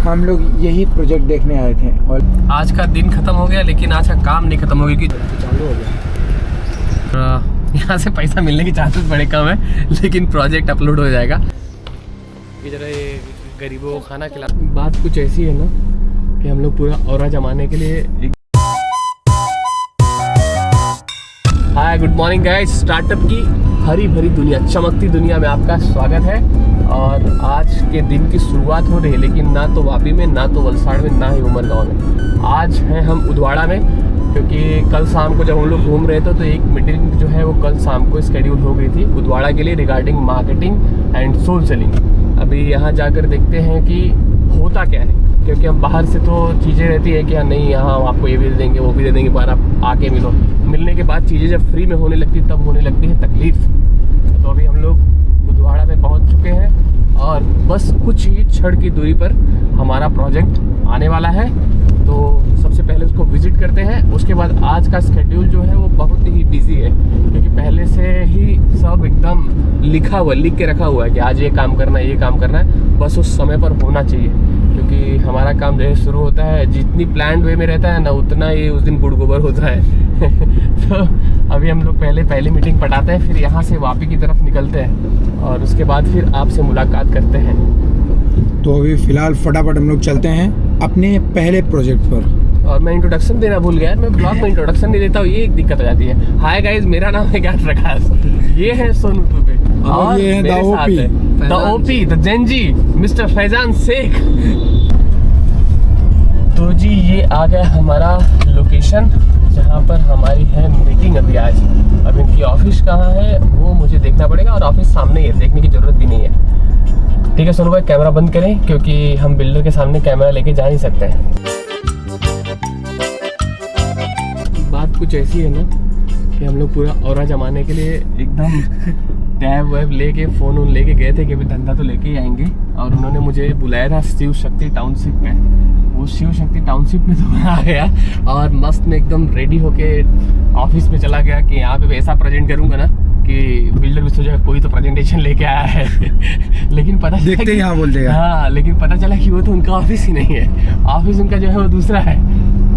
हम लोग यही प्रोजेक्ट देखने आए थे और आज का दिन खत्म हो गया, लेकिन आज का काम नहीं खत्म हो गया क्योंकि चालू हो गया। यहाँ से पैसा मिलने के चांसेस बड़े कम है, लेकिन प्रोजेक्ट अपलोड हो जाएगा। इधर ये गरीबों को खाना खिला। बात कुछ ऐसी है ना कि हम लोग पूरा ऑरा जमाने के लिए। हाय, गुड मॉर्निंग गाइस। स्टार्टअप की हरी भरी दुनिया, चमकती दुनिया में आपका स्वागत है। और आज के दिन की शुरुआत हो रही है, लेकिन ना तो वापी में, ना तो वलसाड़ में, ना ही उमरगांव में। आज हैं हम उदवाड़ा में, क्योंकि कल शाम को जब हम लोग घूम रहे थे तो एक मीटिंग जो है वो कल शाम को स्केड्यूल हो गई थी उदवाड़ा के लिए regarding marketing and sole selling. अभी यहाँ जाकर देखते हैं कि होता क्या है, क्योंकि हम बाहर से तो चीज़ें रहती है कि हाँ नहीं, यहाँ आपको ये भी दे देंगे, वो भी दे देंगे, पर आप आके मिलो। मिलने के बाद चीज़ें जब फ्री में होने लगती तब होने लगती है तकलीफ। तो अभी हम लोग उदवाड़ा में पहुँच चुके हैं और बस कुछ ही क्षण की दूरी पर हमारा प्रोजेक्ट आने वाला है। तो सबसे पहले उसको विजिट करते हैं। उसके बाद आज का स्केड्यूल जो है वो बहुत ही बिजी है, क्योंकि पहले से ही सब एकदम लिख के रखा हुआ है कि आज ये काम करना है, ये काम करना है, बस उस समय पर होना चाहिए। क्योंकि हमारा काम जैसे शुरू होता है, जितनी प्लान्ड वे में रहता है ना, उतना ही उस दिन गुड़ गोबर होता है। तो अभी हम लोग पहली मीटिंग पटाते हैं, फिर यहाँ से वापी की तरफ निकलते हैं और उसके बाद फिर आपसे मुलाकात करते हैं। तो अभी फिलहाल फटाफट हम लोग चलते हैं अपने पहले प्रोजेक्ट पर। और मैं इंट्रोडक्शन देना भूल गया, मैं ब्लॉग में इंट्रोडक्शन नहीं देता हूँ, ये एक दिक्कत हो जाती है। हाय गाइस, मेरा नाम है ज्ञान प्रकाश, ये है सोनू दुबे और ये है मेरे साथ है the OP, the Gen Z, mister Faizan Shaikh. तो जी ये आ गया हमारा लोकेशन जहाँ पर हमारी है मीटिंग अभी आज। अब इनकी ऑफिस कहाँ है वो मुझे देखना पड़ेगा, और ऑफिस सामने ही है, देखने की जरूरत भी नहीं है। ठीक है सोनू भाई, कैमरा बंद करें क्योंकि हम बिल्डर के सामने कैमरा लेके जा नहीं सकते हैं। बात कुछ ऐसी है ना कि हम लोग पूरा ऑरा जमाने के लिए एकदम टैब वैब लेके फ़ोन उन लेके गए थे कि अभी धंधा तो लेके ही आएंगे। और उन्होंने मुझे बुलाया था शिव शक्ति टाउनशिप में। वो शिव शक्ति टाउनशिप में तो मैं आ गया और मस्त में एकदम रेडी होके ऑफिस में चला गया कि यहाँ पे ऐसा प्रेजेंट करूँगा ना कि बिल्डर भी सोचेगा कोई तो प्रेजेंटेशन लेके आया है। लेकिन पता चला देखते ही हाँ बोल देगा। हाँ, लेकिन पता चला कि वो तो उनका ऑफिस ही नहीं है, ऑफिस उनका जो है वो दूसरा है।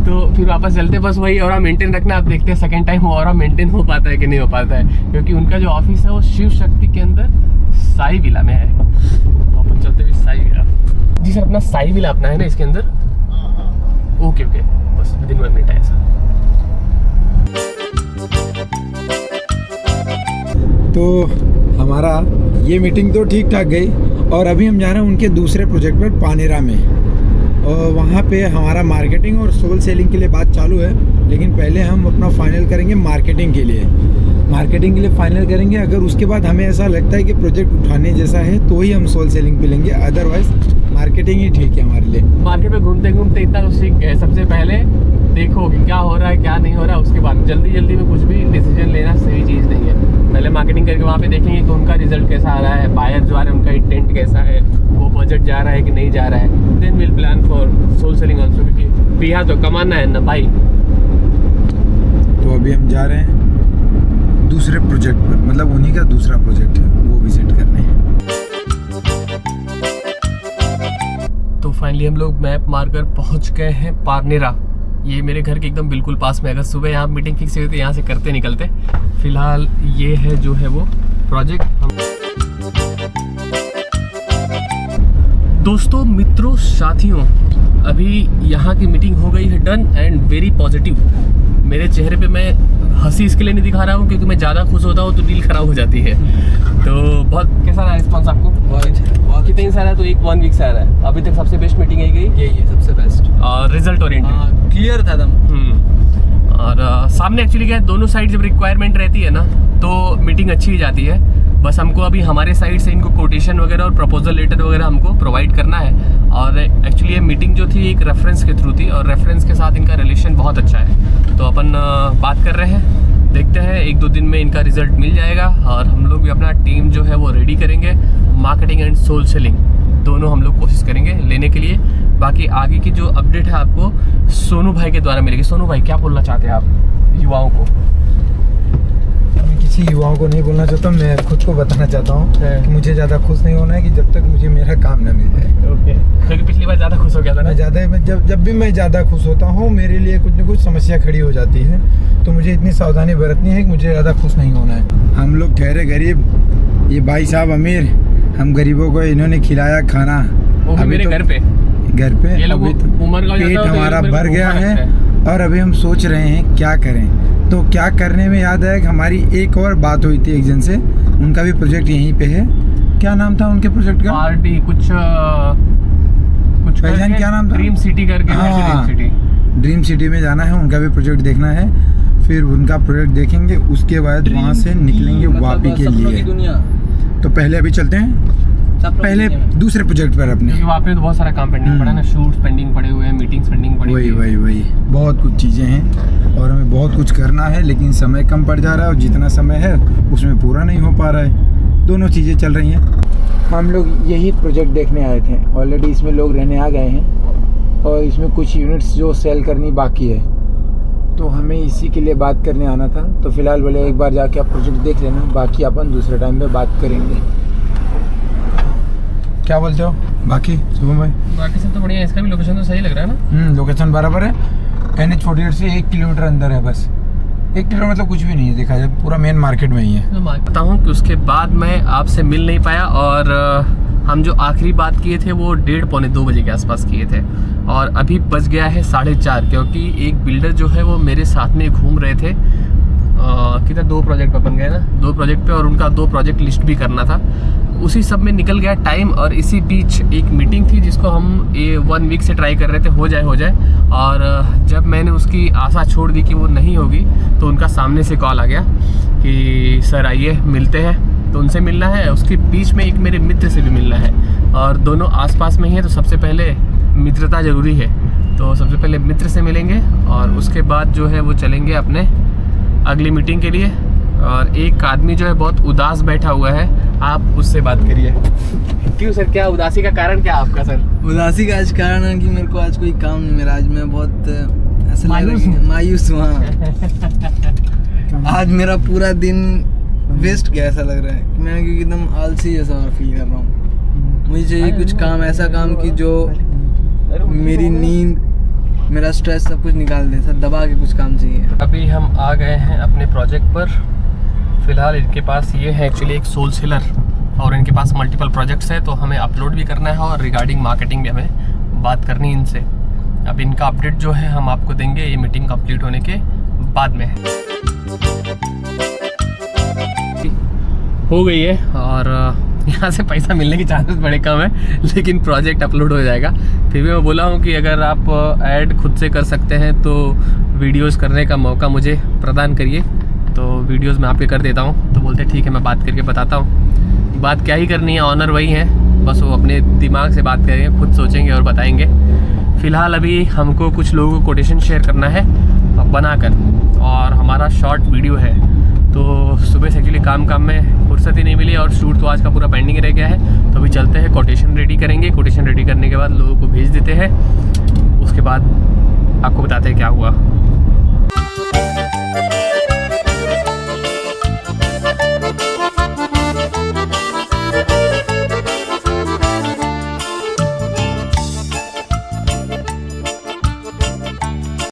तो फिर वापस चलते, बस वही ऑरा मेंटेन रखना। आप देखते हैं सेकंड टाइम वो ऑरा मेंटेन हो पाता है कि नहीं हो पाता है, क्योंकि उनका जो ऑफिस है वो शिव शक्ति के अंदर साई विला में है। वापस चलते हुए साई विला जी सर, अपना साई विला अपना है ना इसके अंदर। ओके ओके, बस विदिन 1 मिनट है ऐसा। तो हमारा ये मीटिंग तो ठीक ठाक गई और अभी हम जा रहे हैं उनके दूसरे प्रोजेक्ट पर पानेरा में। और वहाँ पे हमारा मार्केटिंग और सोल सेलिंग के लिए बात चालू है, लेकिन पहले हम अपना फाइनल करेंगे मार्केटिंग के लिए फाइनल करेंगे। अगर उसके बाद हमें ऐसा लगता है कि प्रोजेक्ट उठाने जैसा है तो ही हम सोल सेलिंग पे लेंगे, अदरवाइज मार्केटिंग ही ठीक है हमारे लिए। मार्केट में घूमते घूमते इतना तो सीख गए। सबसे पहले देखो कि क्या हो रहा है क्या नहीं हो रहा है, उसके बाद जल्दी में कुछ भी डिसीजन लेना सही चीज़ नहीं है। पहले मार्केटिंग करके वहाँ पे देखेंगे कि उनका रिजल्ट कैसा आ रहा है, बायर जो आ रहे हैं उनका इंटेंट कैसा है, वो बजट जा रहा है कि नहीं जा रहा है। Then will plan for sole selling also, क्योंकि बिहार तो कमाना है ना भाई। तो अभी हम जा रहे हैं दूसरे प्रोजेक्ट पर, मतलब उन्हीं का दूसरा प्रोजेक्ट है, वो विजिट करने। तो फाइनली हम लोग मैप मारकर पहुंच गए हैं पारनेरा। ये मेरे घर के एकदम बिल्कुल पास में। अगर सुबह यहाँ मीटिंग फिक्स हुई तो यहाँ से करते निकलते। फिलहाल ये है जो है वो प्रोजेक्ट। दोस्तों, मित्रों, साथियों, अभी यहाँ की मीटिंग हो गई है डन एंड वेरी पॉजिटिव। मेरे चेहरे पे मैं हंसी इसके लिए नहीं दिखा रहा हूँ क्योंकि मैं ज़्यादा खुश होता हूँ तो डील खराब हो जाती है। तो बहुत कैसा रहा रिस्पॉन्स आपको? कितने दिन से आ रहा है? तो 1 वीक से आ रहा है। अभी तक सबसे बेस्ट मीटिंग यही गई, यही है सबसे बेस्ट और रिजल्ट ओरिएंटेड, क्लियर था एकदम। और सामने एक्चुअली क्या है, दोनों साइड जब रिक्वायरमेंट रहती है ना तो मीटिंग अच्छी ही जाती है। बस हमको अभी हमारे साइड से इनको कोटेशन वगैरह और प्रपोजल लेटर वगैरह हमको प्रोवाइड करना है। और एक्चुअली ये मीटिंग जो थी एक रेफरेंस के थ्रू थी और रेफरेंस के साथ इनका रिलेशन बहुत अच्छा है। तो अपन बात कर रहे हैं, देखते हैं 1-2 दिन में इनका रिजल्ट मिल जाएगा और हम लोग भी अपना टीम जो है वो रेडी करेंगे। मार्केटिंग एंड सोल सेलिंग दोनों हम लोग कोशिश करेंगे लेने के लिए। बाकी आगे की जो अपडेट है आपको सोनू भाई के द्वारा मिलेगी। सोनू भाई क्या बोलना चाहते हैं आप युवाओं को? किसी युवाओं को नहीं बोलना चाहता, मैं खुद को बताना चाहता हूँ कि मुझे ज़्यादा खुश नहीं होना है कि जब तक मुझे मेरा काम ना मिल जाए। ओके, क्योंकि पिछली बार ज़्यादा खुश हो गया था ना। मैं जब भी मैं ज़्यादा खुश होता हूँ मेरे लिए कुछ न कुछ समस्या खड़ी हो जाती है, तो मुझे इतनी सावधानी बरतनी है कि मुझे ज़्यादा खुश नहीं होना है। हम लोग ठहरे गरीब, ये भाई साहब अमीर, हम गरीबों को इन्होंने खिलाया खाना। वो भी मेरे घर पे अभी तो पेट हमारा भर गया है और अभी हम सोच रहे हैं क्या करें। तो क्या करने में याद आया कि हमारी एक और बात हुई थी एक जन से, उनका भी प्रोजेक्ट यहीं पे है। क्या नाम था उनके प्रोजेक्ट का? पार्टी कुछ पहचान क्या नाम था? ड्रीम सिटी करके। हाँ, ड्रीम सिटी में जाना है, उनका भी प्रोजेक्ट देखना है। फिर उनका प्रोजेक्ट देखेंगे, उसके बाद वहाँ से निकलेंगे वापी के लिए। तो पहले अभी चलते हैं पहले दूसरे प्रोजेक्ट पर अपने। वहाँ पे तो बहुत सारा काम पेंडिंग पड़ा है ना, शूट्स पेंडिंग पड़े हुए हैं, मीटिंग्स पेंडिंग पड़ी हुई है। वही बहुत कुछ चीज़ें हैं और हमें बहुत कुछ करना है, लेकिन समय कम पड़ जा रहा है और जितना समय है उसमें पूरा नहीं हो पा रहा है। दोनों चीज़ें चल रही हैं। हम लोग यही प्रोजेक्ट देखने आए थे, ऑलरेडी इसमें लोग रहने आ गए हैं और इसमें कुछ यूनिट्स जो सेल करनी बाकी है, तो हमें इसी के लिए बात करने आना था। तो फिलहाल बोले एक बार जाके आप प्रोजेक्ट देख लेना, बाकी अपन दूसरे टाइम पे बात करेंगे। क्या बोलते हो बाकी शुभम भाई? बाकी सब तो बढ़िया है, इसका भी लोकेशन तो सही लग रहा है ना। लोकेशन बराबर है, NH48 से 1 किलोमीटर अंदर है बस। 1 किलोमीटर मतलब कुछ भी नहीं है, देखा जाए पूरा मेन मार्केट में ही है। तो मैं बताता हूँ कि उसके बाद मैं आपसे मिल नहीं पाया और हम जो आखिरी बात किए थे वो 1:30-2 बजे के आसपास किए थे और अभी बज गया है 4:30, क्योंकि एक बिल्डर जो है वो मेरे साथ में घूम रहे थे। किधर 2 प्रोजेक्ट बन गए ना, 2 प्रोजेक्ट पे, और उनका 2 प्रोजेक्ट लिस्ट भी करना था। उसी सब में निकल गया टाइम और इसी बीच एक मीटिंग थी जिसको हम 1 वीक से ट्राई कर रहे थे हो जाए। और जब मैंने उसकी आशा छोड़ दी कि वो नहीं होगी, तो उनका सामने से कॉल आ गया कि सर आइए मिलते हैं। तो उनसे मिलना है, उसके बीच में एक मेरे मित्र से भी मिलना है और दोनों आसपास में ही है, तो सबसे पहले मित्रता ज़रूरी है। तो सबसे पहले मित्र से मिलेंगे और उसके बाद जो है वो चलेंगे अपने अगली मीटिंग के लिए। और एक आदमी जो है बहुत उदास बैठा हुआ है, आप उससे बात करिए। क्यों सर, क्या उदासी का कारण क्या आपका सर? उदासी का आज कारण है कि मेरे को आज कोई काम नहीं मिला। आज मैं बहुत ऐसा मायूस हुआ। आज मेरा पूरा दिन वेस्ट गया ऐसा लग रहा है कि मैं क्योंकि एकदम आलसी जैसा फील कर रहा हूँ। मुझे चाहिए कुछ काम, ऐसा काम कि जो मेरी नींद, मेरा स्ट्रेस सब कुछ निकाल दे। सर दबा के कुछ काम चाहिए। अभी हम आ गए हैं अपने प्रोजेक्ट पर। फिलहाल इनके पास ये है एक्चुअली एक सोल सेलर और इनके पास मल्टीपल प्रोजेक्ट्स है, तो हमें अपलोड भी करना है और रिगार्डिंग मार्केटिंग भी हमें बात करनी है इनसे। अब इनका अपडेट जो है हम आपको देंगे ये मीटिंग कंप्लीट होने के बाद में। हो गई है और यहाँ से पैसा मिलने की चांसेस बड़े कम है, लेकिन प्रोजेक्ट अपलोड हो जाएगा। फिर भी मैं बोला हूँ कि अगर आप ऐड खुद से कर सकते हैं तो वीडियोस करने का मौका मुझे प्रदान करिए। तो वीडियोस मैं आपके कर देता हूँ। तो बोलते ठीक है मैं बात करके बताता हूँ। बात क्या ही करनी है, ऑनर वही है, बस वो अपने दिमाग से बात करेंगे, खुद सोचेंगे और बताएंगे। फ़िलहाल अभी हमको कुछ लोगों को कोटेशन शेयर करना है बनाकर, और हमारा शॉर्ट वीडियो है। तो सुबह से एक्चुअली काम में फुर्सत ही नहीं मिली और शूट तो आज का पूरा पेंडिंग रह गया है। तो अभी चलते हैं, कोटेशन रेडी करेंगे। कोटेशन रेडी करने के बाद लोगों को भेज देते हैं, उसके बाद आपको बताते हैं क्या हुआ।